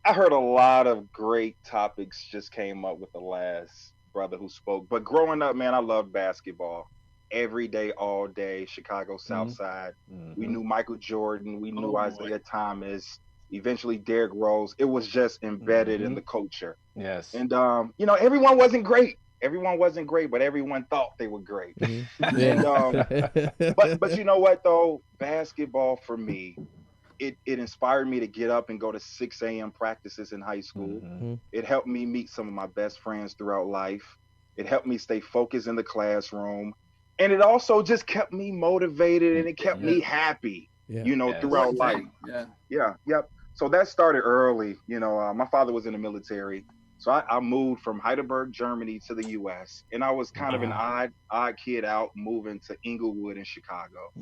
I heard a lot of great topics just came up with the last brother who spoke. But growing up, man, I loved basketball. every day, all day, Chicago South Side. We knew Michael Jordan. We knew Isaiah Thomas. Eventually, Derrick Rose. It was just embedded in the culture. Yes. And, you know, everyone wasn't great. Everyone wasn't great, but everyone thought they were great. And, but you know what, though? Basketball, for me, it inspired me to get up and go to 6 a.m. practices in high school. It helped me meet some of my best friends throughout life. It helped me stay focused in the classroom. And it also just kept me motivated, and it kept me happy, you know, throughout life. Yep. So that started early. You know, my father was in the military. So I moved from Heidelberg, Germany to the U.S. And I was kind of an odd kid out moving to Inglewood in Chicago.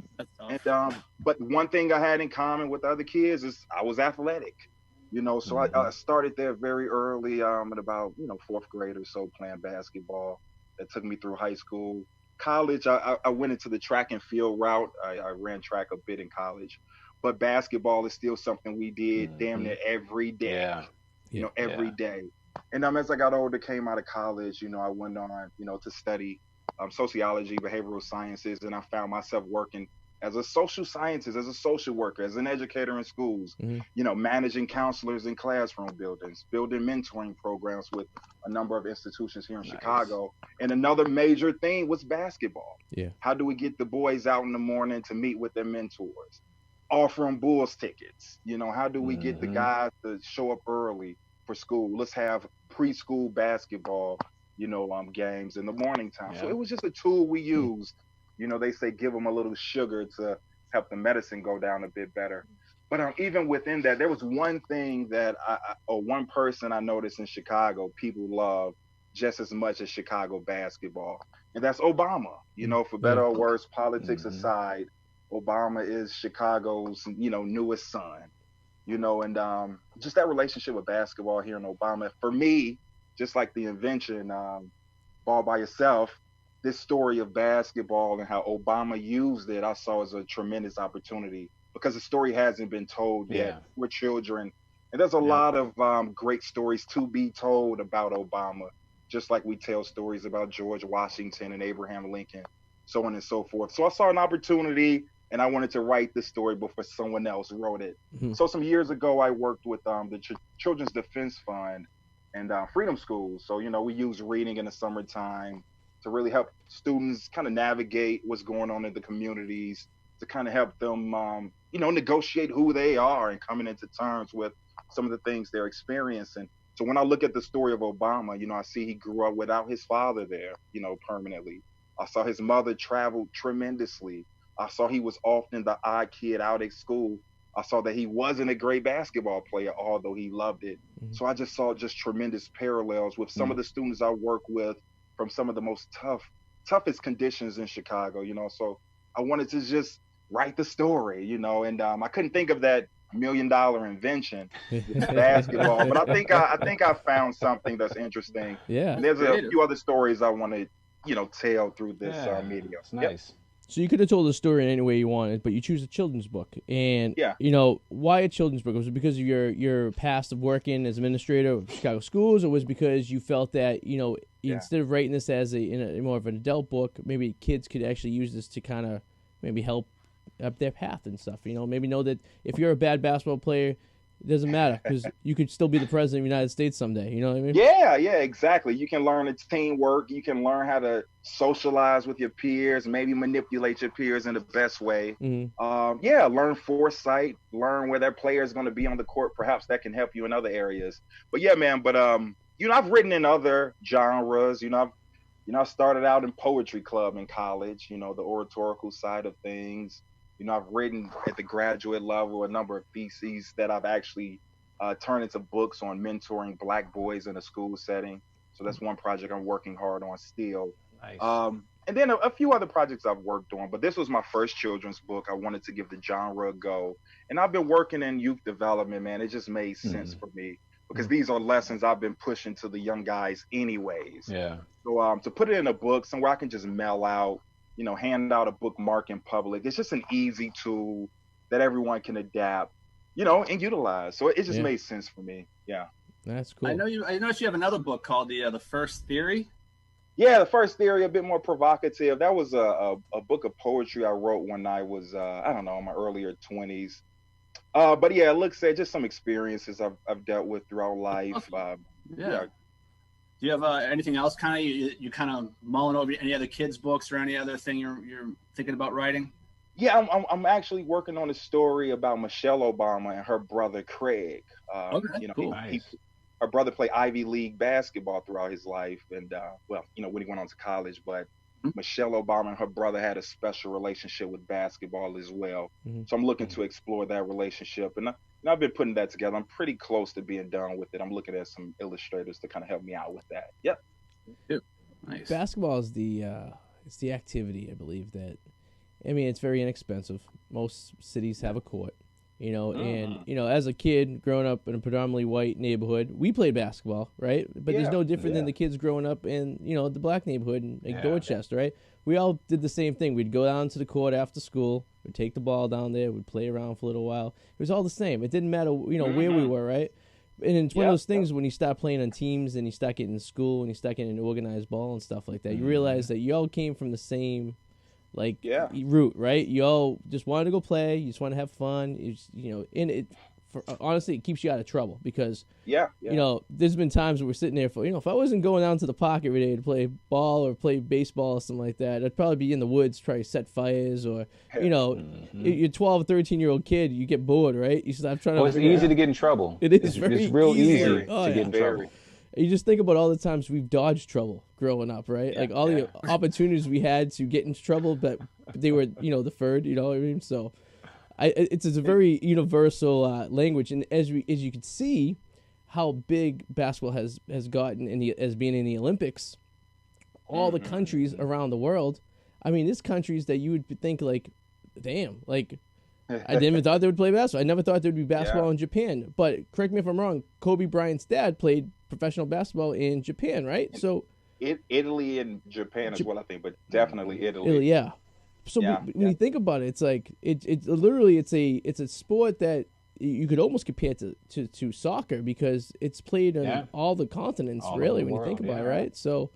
And but one thing I had in common with other kids is I was athletic. You know, so I started there very early, at about, you know, 4th grade or so, playing basketball. That took me through high school. College, I went into the track and field route. I ran track a bit in college. But basketball is still something we did damn near every day. You know, every day. And as I got older, came out of college, you know, I went on, you know, to study sociology, behavioral sciences, and I found myself working as a social scientist, as a social worker, as an educator in schools, you know, managing counselors in classroom buildings, building mentoring programs with a number of institutions here in Chicago. And another major thing was basketball. How do we get the boys out in the morning to meet with their mentors? Offering Bulls tickets. You know, how do we get the guys to show up early for school? Let's have preschool basketball, you know, games in the morning time. So it was just a tool we used. You know, they say give them a little sugar to help the medicine go down a bit better. But even within that, there was one thing that or one person I noticed in Chicago people love just as much as Chicago basketball, and that's Obama. You know, for better or worse, politics aside, Obama is Chicago's, you know, newest son. You know, and just that relationship with basketball here in Obama, for me, just like the invention, Ball by Yourself, this story of basketball and how Obama used it, I saw as a tremendous opportunity because the story hasn't been told yet. We're children. And there's a lot of great stories to be told about Obama, just like we tell stories about George Washington and Abraham Lincoln, so on and so forth. So I saw an opportunity, and I wanted to write this story before someone else wrote it. So some years ago, I worked with the Children's Defense Fund and Freedom Schools. So, you know, we use reading in the summertime to really help students kind of navigate what's going on in the communities, to kind of help them, you know, negotiate who they are and coming into terms with some of the things they're experiencing. So when I look at the story of Obama, you know, I see he grew up without his father there, you know, permanently. I saw his mother travel tremendously. I saw he was often the odd kid out at school. I saw that he wasn't a great basketball player, although he loved it. So I just saw just tremendous parallels with some of the students I work with from some of the most toughest conditions in Chicago, you know. So I wanted to just write the story, you know, and I couldn't think of that $1 million invention basketball, but I think I found something that's interesting. And there's a few other stories I want to, you know, tell through this media. It's nice. So you could have told the story in any way you wanted, but you choose a children's book. And, you know, why a children's book? Was it because of your past of working as administrator of Chicago schools, or was it because you felt that, you know, instead of writing this as a more of an adult book, maybe kids could actually use this to kind of maybe help up their path and stuff? You know, maybe know that if you're a bad basketball player, it doesn't matter because you could still be the president of the United States someday. You know what I mean? Yeah, exactly. You can learn the teamwork. You can learn how to socialize with your peers, maybe manipulate your peers in the best way. Learn foresight, learn where that player is going to be on the court. Perhaps that can help you in other areas. But yeah, man. But you know, I've written in other genres. I started out in poetry club in college. You know, the oratorical side of things. You know, I've written at the graduate level a number of theses that I've actually turned into books on mentoring Black boys in a school setting. So that's one project I'm working hard on still. Nice. And then a few other projects I've worked on, but this was my first children's book. I wanted to give the genre a go. And I've been working in youth development, man. It just made sense for me because these are lessons I've been pushing to the young guys anyways. So to put it in a book somewhere I can just mail out, you know, hand out a bookmark in public. It's just an easy tool that everyone can adapt, you know, and utilize. So it just made sense for me. Yeah. That's cool. I noticed you have another book called The First Theory. Yeah, the first theory a bit more provocative. That was a book of poetry I wrote when I was I don't know, in my earlier 20s. But yeah, it looks at just some experiences I've dealt with throughout life. Yeah. Do you have anything else kind of you kind of mulling over any other kids' books or any other thing you're thinking about writing? Yeah, I'm actually working on a story about Michelle Obama and her brother Craig. Okay, cool. Her brother played Ivy League basketball throughout his life, and well, when he went on to college, but Michelle Obama and her brother had a special relationship with basketball as well. So I'm looking to explore that relationship, and I've been putting that together. I'm pretty close to being done with it. I'm looking at some illustrators to kind of help me out with that. Yep. Nice. Basketball is it's the activity, I believe, that, I mean, it's very inexpensive. Most cities have a court, and, as a kid growing up in a predominantly white neighborhood, we played basketball, right? But there's no different than the kids growing up in, the black neighborhood in Dorchester, right? We all did the same thing. We'd go down to the court after school. We'd take the ball down there. We'd play around for a little while. It was all the same. It didn't matter, where we were, right? And it's one of those things when you start playing on teams and you start getting in school and you start getting an organized ball and stuff like that, you realize that you all came from the same route, right? You all just wanted to go play. You just want to have fun. And it, honestly, it keeps you out of trouble because, there's been times where we're sitting there for, if I wasn't going down to the park every day to play ball or play baseball or something like that, I'd probably be in the woods trying to set fires or, you're 12, 13-year-old kid, you get bored, right? You stop trying to. It's easy to get in trouble. It is it's real easy to get in trouble. You just think about all the times we've dodged trouble growing up, right? Like all the opportunities we had to get into trouble, but they were, deferred, you know what I mean? So it's a very universal language. And as you can see how big basketball has gotten as being in the Olympics, all the countries around the world, I mean, there's countries that you would think like, damn, like I didn't even thought they would play basketball. I never thought there'd be basketball in Japan. But correct me if I'm wrong, Kobe Bryant's dad played professional basketball in Japan, right? So Italy and Japan as well, I think, but definitely Italy. Yeah. So when you think about it, it's like it's literally it's a sport that you could almost compare to soccer because it's played on all the continents, really, when you think about it, right? So,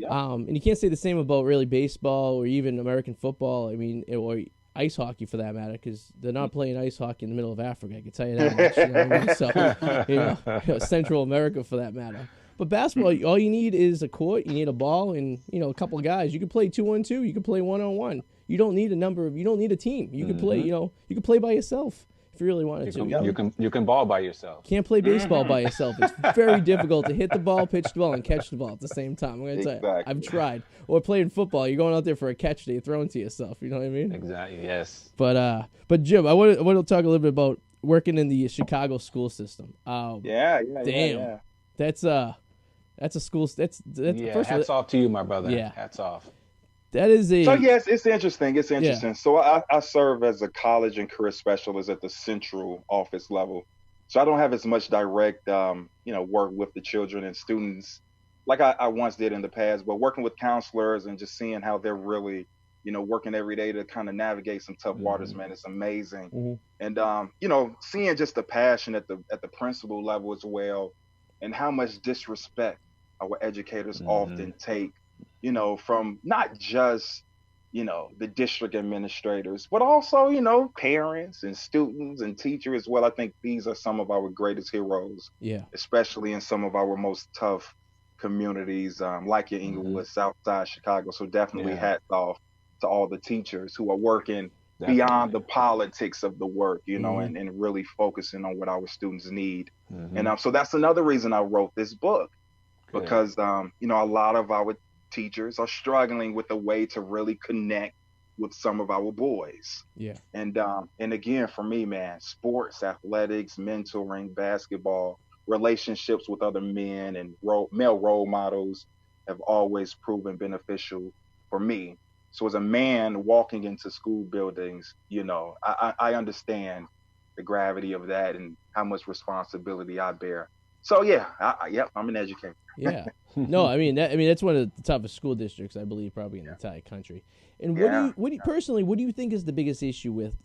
and you can't say the same about really baseball or even American football. I mean, or ice hockey for that matter, because they're not playing ice hockey in the middle of Africa. I can tell you that much. You know what I mean? So, Central America for that matter. But basketball, all you need is a court, you need a ball, and a couple of guys. You can play 2-on-2. You can play 1-on-1. You don't need you don't need a team. You can play. You can play by yourself if you really wanted to. You can ball by yourself. Can't play baseball by yourself. It's very difficult to hit the ball, pitch the ball, and catch the ball at the same time. I'm going to tell you, I've tried. Or playing football, you're going out there for a catch that you're throwing to yourself. You know what I mean? Exactly. Yes. But Jim, I want to talk a little bit about working in the Chicago school system. Damn. That's a school. That's first hats off to you, my brother. Yeah. Hats off. That is So yes, it's interesting. Yeah. So I serve as a college and career specialist at the central office level. So I don't have as much direct, work with the children and students like I once did in the past. But working with counselors and just seeing how they're really, working every day to kind of navigate some tough waters, man, it's amazing. And seeing just the passion at the principal level as well, and how much disrespect our educators often take. From not just, the district administrators, but also, parents and students and teachers as well. I think these are some of our greatest heroes, especially in some of our most tough communities, like in Inglewood, Southside Chicago. So definitely hats off to all the teachers who are working beyond the politics of the work, and really focusing on what our students need. And so that's another reason I wrote this book, because, a lot of our teachers are struggling with a way to really connect with some of our boys. And again, for me, man, sports, athletics, mentoring, basketball, relationships with other men and male role models have always proven beneficial for me. So as a man walking into school buildings, I understand the gravity of that and how much responsibility I bear. So I'm an educator. No, I mean that's one of the toughest school districts, I believe, probably in the entire country. And what do you think is the biggest issue with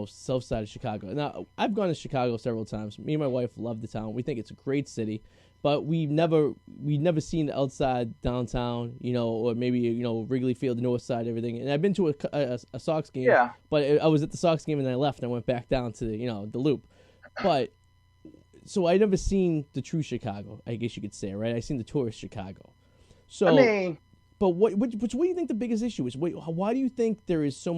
south side of Chicago? Now, I've gone to Chicago several times. Me and my wife love the town. We think it's a great city. but we've never seen the outside downtown, or maybe Wrigley Field, the north side, everything. And I've been to a Sox game, but I was at the Sox game and then I left and I went back down to the Loop. But so I never seen the true Chicago, I guess you could say, right? I seen the tourist Chicago. So but what do you think the biggest issue is? Why do you think there is so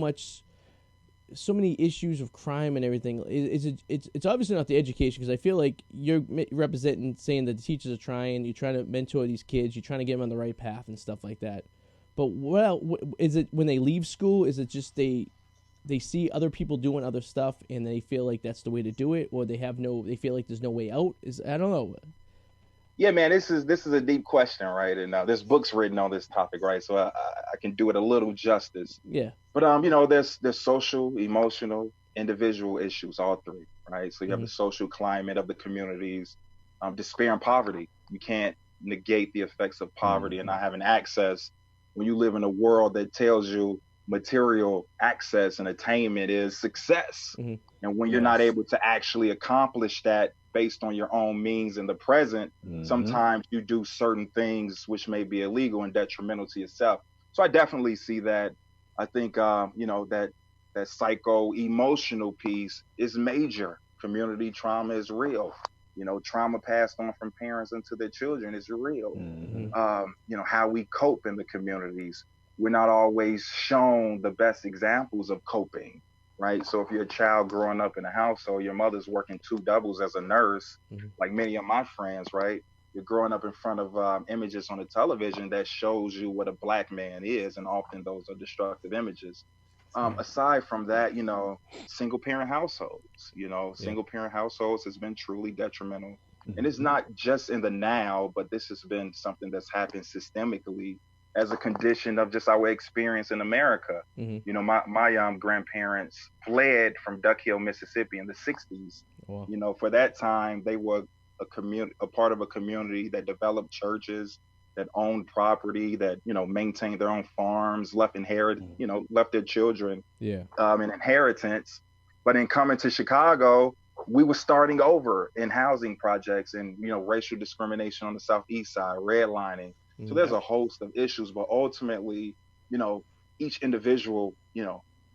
many issues of crime and everything? It's obviously not the education, because I feel like you're representing, saying that the teachers are trying, you're trying to mentor these kids, you're trying to get them on the right path and stuff like that. But is it when they leave school? Is it just they see other people doing other stuff and they feel like that's the way to do it, or they feel like there's no way out? I don't know. Yeah, man, this is a deep question, right? And there's books written on this topic, right? So I can do it a little justice. Yeah. But there's social, emotional, individual issues, all three, right? So you have the social climate of the communities, despair and poverty. You can't negate the effects of poverty and not having access when you live in a world that tells you material access and attainment is success. And when you're not able to actually accomplish that based on your own means in the present, sometimes you do certain things which may be illegal and detrimental to yourself. So I definitely see that. I think that psycho-emotional piece is major. Community trauma is real. Trauma passed on from parents into their children is real. How we cope in the communities. We're not always shown the best examples of coping, right? So if you're a child growing up in a household, your mother's working 2 doubles as a nurse, like many of my friends, right? You're growing up in front of images on the television that shows you what a Black man is, and often those are destructive images. Aside from that, single parent households, single parent households has been truly detrimental. And it's not just in the now, but this has been something that's happened systemically as a condition of just our experience in America. My grandparents fled from Duck Hill, Mississippi in the 60s. Wow. For that time, they were a part of a community that developed churches, that owned property, that, maintained their own farms, left their children an inheritance. But in coming to Chicago, we were starting over in housing projects and, racial discrimination on the Southeast side, redlining. So there's a host of issues, but ultimately, each individual,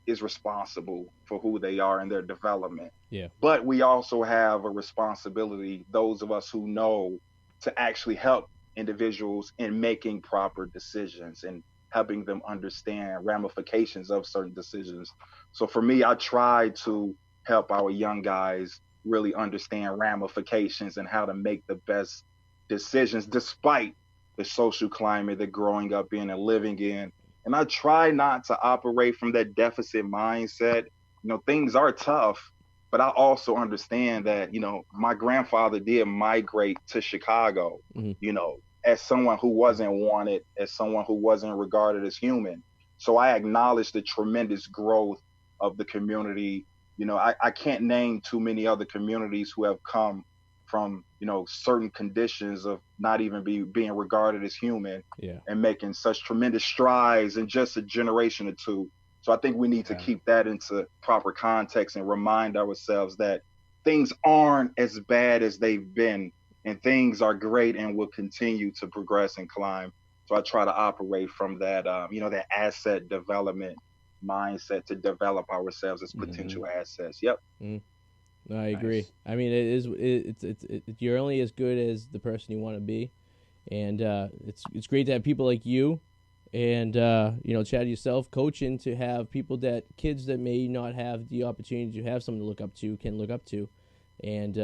is responsible for who they are and their development. Yeah. But we also have a responsibility, those of us who know, to actually help individuals in making proper decisions and helping them understand ramifications of certain decisions. So for me, I try to help our young guys really understand ramifications and how to make the best decisions despite the social climate they're growing up in and living in. And I try not to operate from that deficit mindset. Things are tough, but I also understand that, my grandfather did migrate to Chicago, as someone who wasn't wanted, as someone who wasn't regarded as human. So I acknowledge the tremendous growth of the community. I can't name too many other communities who have come from, certain conditions of not even being regarded as human and making such tremendous strides in just a generation or two. So I think we need to keep that into proper context and remind ourselves that things aren't as bad as they've been, and things are great and will continue to progress and climb. So I try to operate from that, that asset development mindset to develop ourselves as potential assets. Yep. I agree. I mean, it's you're only as good as the person you want to be, and it's great to have people like you, and Chad, yourself, coaching, to have kids that may not have the opportunity to have someone to look up to can look up to, and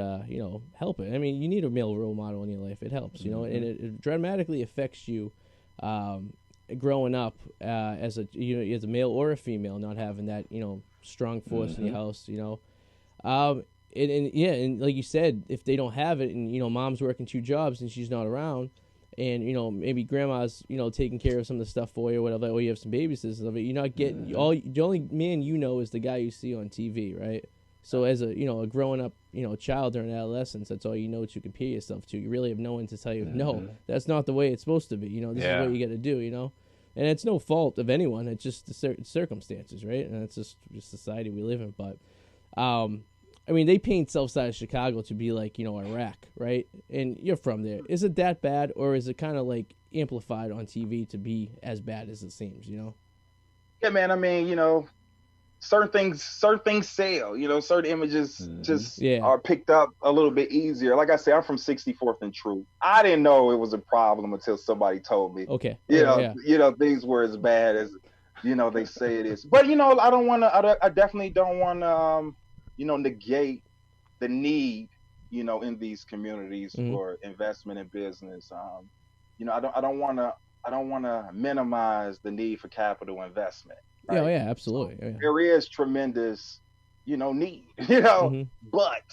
help it. I mean, you need a male role model in your life. It helps, and it dramatically affects you growing up as a male or a female, not having that strong force in your house, and like you said, if they don't have it, and mom's working 2 jobs and she's not around, and maybe grandma's taking care of some of the stuff for you or whatever, or you have some babysitters of it, you're not getting the only man is the guy you see on TV, right? So as a a growing up child during adolescence, that's all to compare yourself to. You really have no one to tell you, no, that's not the way it's supposed to be. This is what you got to do. And it's no fault of anyone. It's just the circumstances, right? And it's just society we live in. But I mean, they paint south side of Chicago to be like, Iraq, right? And you're from there. Is it that bad, or is it kind of like amplified on TV to be as bad as it seems, Yeah, man. I mean, certain things sell. Certain images just are picked up a little bit easier. Like I said, I'm from 64th and True. I didn't know it was a problem until somebody told me. Okay. Things were as bad as they say it is. But I definitely don't want to negate the need in these communities for investment in business. I don't want to minimize the need for capital investment. Right? Yeah, absolutely. So there is tremendous, need, but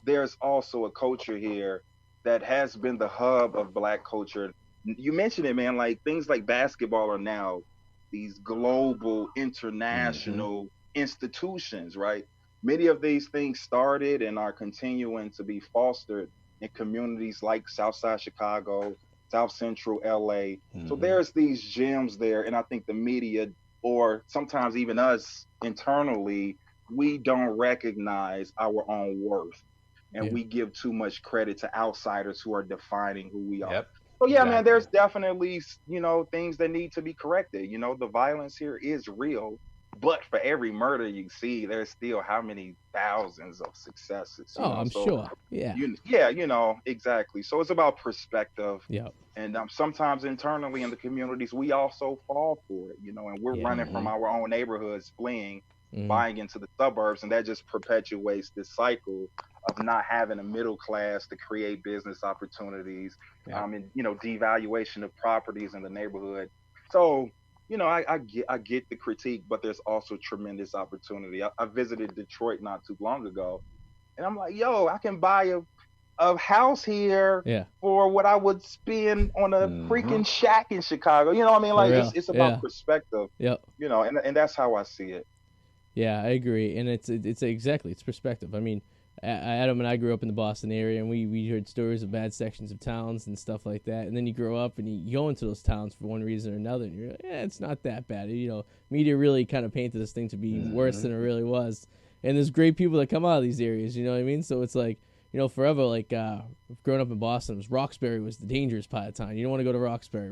there's also a culture here that has been the hub of Black culture. You mentioned it, man, like things like basketball are now these global, international institutions, right? Many of these things started and are continuing to be fostered in communities like Southside Chicago, South Central LA. So there's these gems there, and I think the media, or sometimes even us internally, we don't recognize our own worth, and we give too much credit to outsiders who are defining who we are. Yep. So yeah, man, there's definitely, things that need to be corrected. The violence here is real, but for every murder you see, there's still how many thousands of successes. I'm sure. Yeah. Exactly. So it's about perspective. Yeah. And sometimes internally in the communities, we also fall for it, and we're running from our own neighborhoods, fleeing, buying into the suburbs, and that just perpetuates this cycle of not having a middle class to create business opportunities, and devaluation of properties in the neighborhood. So, I get the critique, but there's also tremendous opportunity. I visited Detroit not too long ago, and I'm like, I can buy a house here for what I would spend on a freaking shack in Chicago. You know what I mean? Like it's about perspective. Yep. And that's how I see it. Yeah, I agree, and it's perspective. I mean, Adam and I grew up in the Boston area, and we heard stories of bad sections of towns and stuff like that. And then you grow up and you go into those towns for one reason or another, and you're like, it's not that bad. Media really kind of painted this thing to be worse than it really was. And there's great people that come out of these areas, you know what I mean? So it's like, forever, like growing up in Boston, Roxbury was the dangerous part of town. You don't want to go to Roxbury.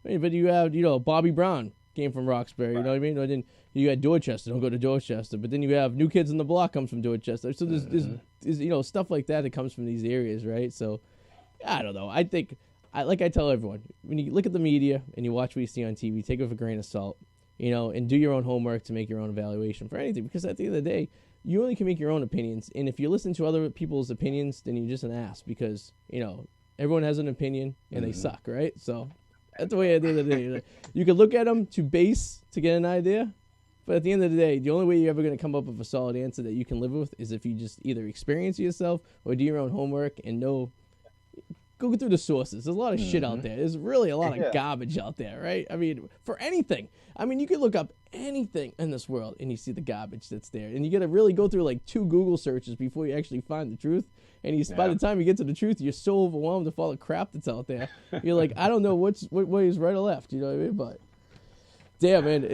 I mean, but you have, Bobby Brown came from Roxbury, you know what I mean? Or then you had Dorchester, don't go to Dorchester. But then you have New Kids on the Block comes from Dorchester. So there's stuff like that comes from these areas, right? So I don't know. I think, like I tell everyone, when you look at the media and you watch what you see on TV, take it with a grain of salt, and do your own homework to make your own evaluation for anything. Because at the end of the day, you only can make your own opinions. And if you listen to other people's opinions, then you're just an ass because, everyone has an opinion and they suck, right? So that's the way at the end of the day. You can look at them to get an idea, but at the end of the day, the only way you're ever going to come up with a solid answer that you can live with is if you just either experience it yourself or do your own homework and go through the sources. There's a lot of shit out there. There's really a lot of garbage out there, right? I mean, for anything. I mean, you can look up anything in this world and you see the garbage that's there. And you got to really go through like 2 Google searches before you actually find the truth. And by the time you get to the truth, you're so overwhelmed with all the crap that's out there. You're like, I don't know what way is right or left. You know what I mean? But damn, man,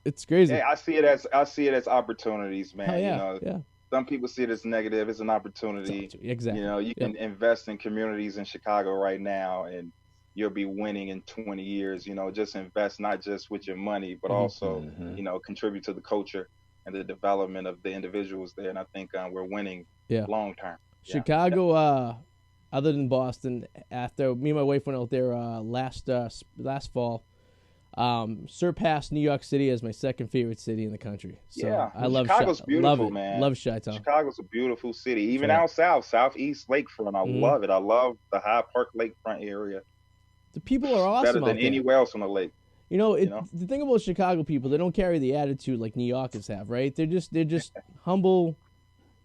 it's crazy. Yeah, I see it as opportunities, man. Yeah. Some people see it as negative. It's an opportunity. Exactly. You can invest in communities in Chicago right now, and you'll be winning in 20 years. Just invest not just with your money, but also, contribute to the culture and the development of the individuals there. And I think we're winning long term. Chicago, other than Boston, after me and my wife went out there last fall, surpassed New York City as my second favorite city in the country. So I love Chicago's beautiful, man. Love Chi-Town. Chicago's a beautiful city. Even out southeast lakefront, I love it. I love the Hyde Park lakefront area. The people are awesome. Better than anywhere else on the lake. The thing about Chicago people, they don't carry the attitude like New Yorkers have, right? They're just humble,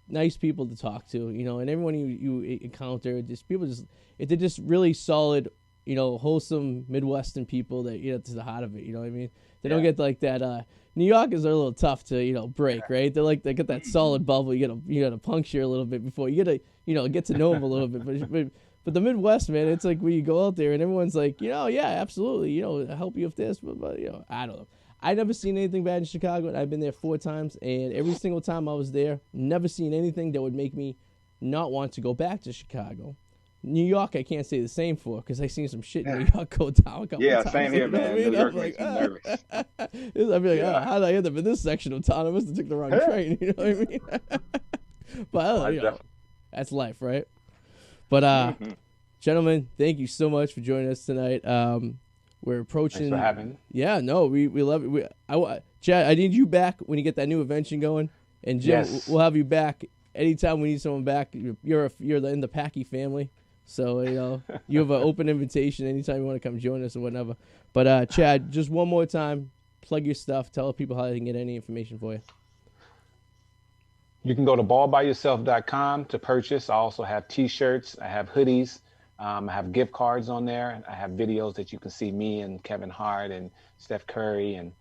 nice people to talk to, and everyone you encounter, they're just really solid, wholesome Midwestern people that to the heart of it. You know what I mean? They don't get like that. New Yorkers are a little tough to break, right? They get that solid bubble. You gotta puncture a little bit before you gotta get to know them a little bit. But the Midwest, man, it's like when you go out there and everyone's like, yeah, absolutely, I'll help you with this, but I don't know. I never seen anything bad in Chicago, and I've been there 4 times, and every single time I was there, never seen anything that would make me not want to go back to Chicago. New York, I can't say the same for, because I seen some shit in New York go down a couple times. Same here, man. New York makes me nervous. I'd be like, how did I end up in this section of town? I must have took the wrong train. You know what I mean? But that's life, right? But gentlemen, thank you so much for joining us tonight. We're approaching. Thanks for having me. Yeah, no, we love it. Chad, I need you back when you get that new invention going, and Jim, we'll have you back anytime we need someone back. You're in the Packie family. So, you have an open invitation anytime you want to come join us or whatever. But, Chad, just one more time, plug your stuff. Tell people how they can get any information for you. You can go to ballbyyourself.com to purchase. I also have T-shirts. I have hoodies. I have gift cards on there. I have videos that you can see me and Kevin Hart and Steph Curry. And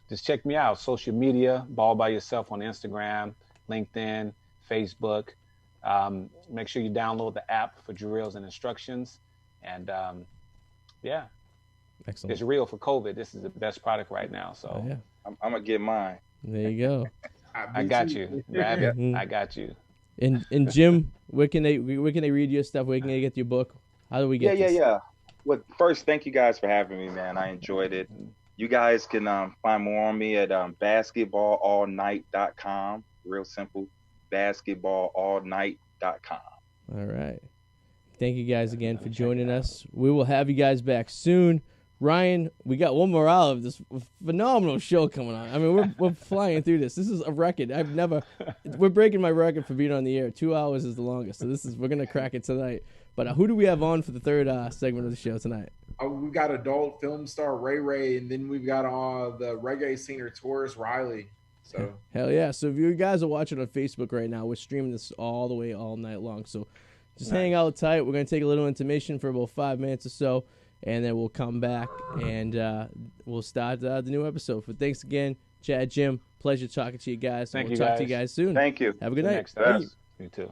just check me out. Social media, Ball by Yourself on Instagram, LinkedIn, Facebook. Make sure you download the app for drills and instructions. And excellent. It's real for COVID. This is the best product right now. So I'm gonna get mine. There you go. I got you. Grab it. I got you. And Jim, where can they read your stuff? Where can they get your book? How do we get this? Well, first, thank you guys for having me, man. I enjoyed it. You guys can find more on me at basketballallnight.com. Real simple. basketballallnight.com. All right. Thank you guys again for joining us. We will have you guys back soon. Ryan, we got one more hour of this phenomenal show coming on. I mean, we're flying through this. This is a record. We're breaking my record for being on the air. 2 hours is the longest. So we're going to crack it tonight. But who do we have on for the third segment of the show tonight? We've got adult film star Ray Ray, and then we've got the reggae singer Taurus Riley. So hell yeah. So if you guys are watching on Facebook right now, we're streaming this all night long. So just hang out tight. We're going to take a little intermission for about 5 minutes or so, and then we'll come back and we'll start the new episode. But thanks again, Chad, Jim. Pleasure talking to you guys. Thank we'll you talk guys. to you guys soon. Thank you. Have a good night. Next time. You too.